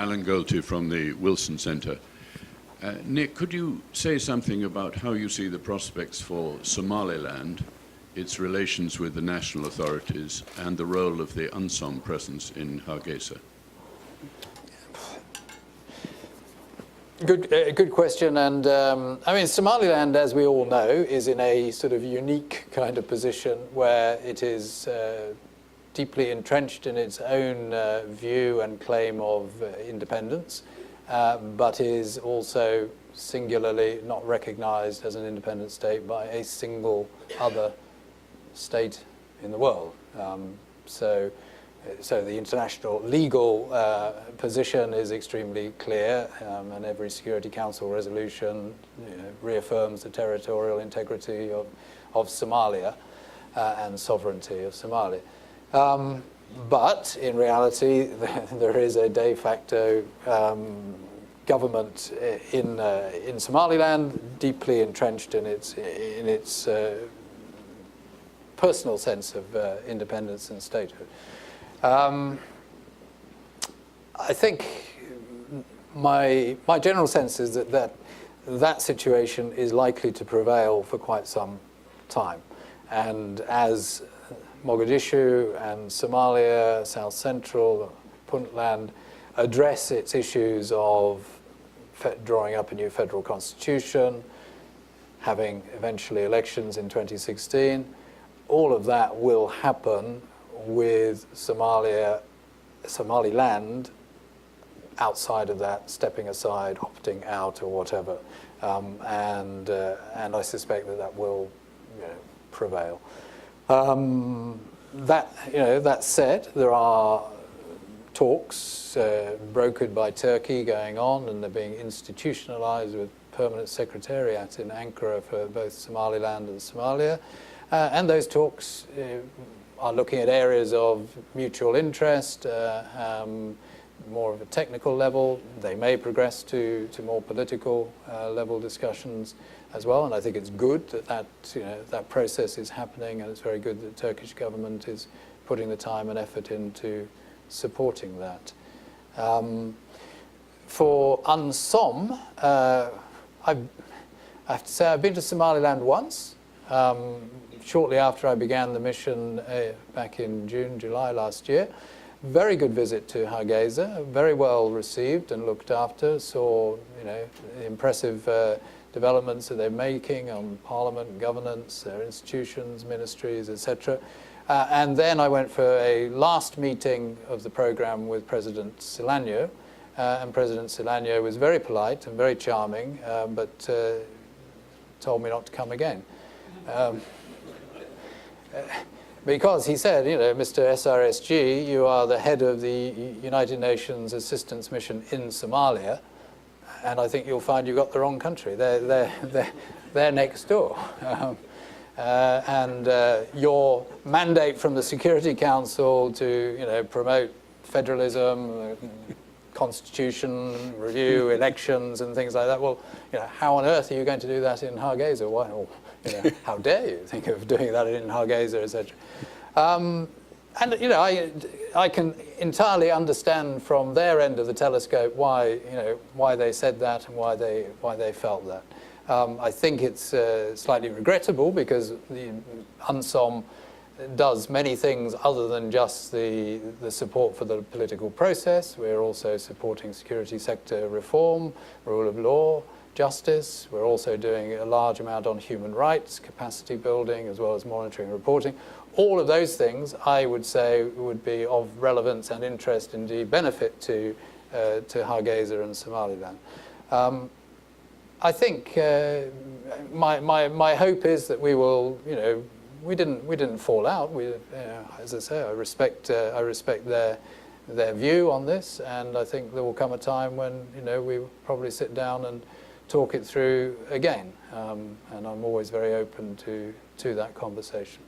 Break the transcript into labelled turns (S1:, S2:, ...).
S1: Alan Golty from the Wilson Centre. Nick, could you say something about how you see the prospects for Somaliland, its relations with the national authorities, and the role of the UNSOM presence in Hargeisa?
S2: Good question, and I mean, Somaliland, as we all know, is in a sort of unique kind of position where it is deeply entrenched in its own view and claim of independence, but is also singularly not recognized as an independent state by a single other state in the world. So the international legal position is extremely clear, and every Security Council resolution reaffirms the territorial integrity of Somalia and sovereignty of Somalia. But in reality, there is a de facto government in Somaliland, deeply entrenched in its personal sense of independence and statehood. I think my general sense is that situation is likely to prevail for quite some time. And as Mogadishu and Somalia, South Central, Puntland address its issues of drawing up a new federal constitution, having eventually elections in 2016, all of that will happen with Somaliland outside of that, stepping aside, opting out, or whatever, and I suspect that will prevail. That said, there are talks brokered by Turkey going on, and they're being institutionalized with permanent secretariat in Ankara for both Somaliland and Somalia, and those talks are looking at areas of mutual interest, more of a technical level. They may progress to more political level discussions as well, and I think it's good that process is happening, and it's very good that the Turkish government is putting the time and effort into supporting that. For UNSOM, I have to say I've been to Somaliland once. Shortly after I began the mission back in June, July last year. Very good visit to Hargeisa, very well received and looked after. Saw impressive developments that they're making on parliament, governance, their institutions, ministries, etc. And then I went for a last meeting of the program with President Siillanyo, and President Siillanyo was very polite and very charming, but told me not to come again. Because he said, Mr. SRSG, you are the head of the United Nations Assistance Mission in Somalia, and I think you'll find you got the wrong country. They're next door. And your mandate from the Security Council to promote federalism, constitution review, elections, and things like that. Well, how on earth are you going to do that in Hargeisa? Why? How dare you think of doing that in Hargeisa, etc. And I can entirely understand from their end of the telescope why they said that and why they felt that. I think it's slightly regrettable because the UNSOM does many things other than just the support for the political process. We're also supporting security sector reform, rule of law, justice. We're also doing a large amount on human rights, capacity building, as well as monitoring and reporting. All of those things, I would say, would be of relevance and interest, indeed benefit to Hargeisa and Somaliland. I think my hope is that we will, we didn't fall out. As I say, I respect their view on this, and I think there will come a time when we will probably sit down and talk it through again, and I'm always very open to that conversation.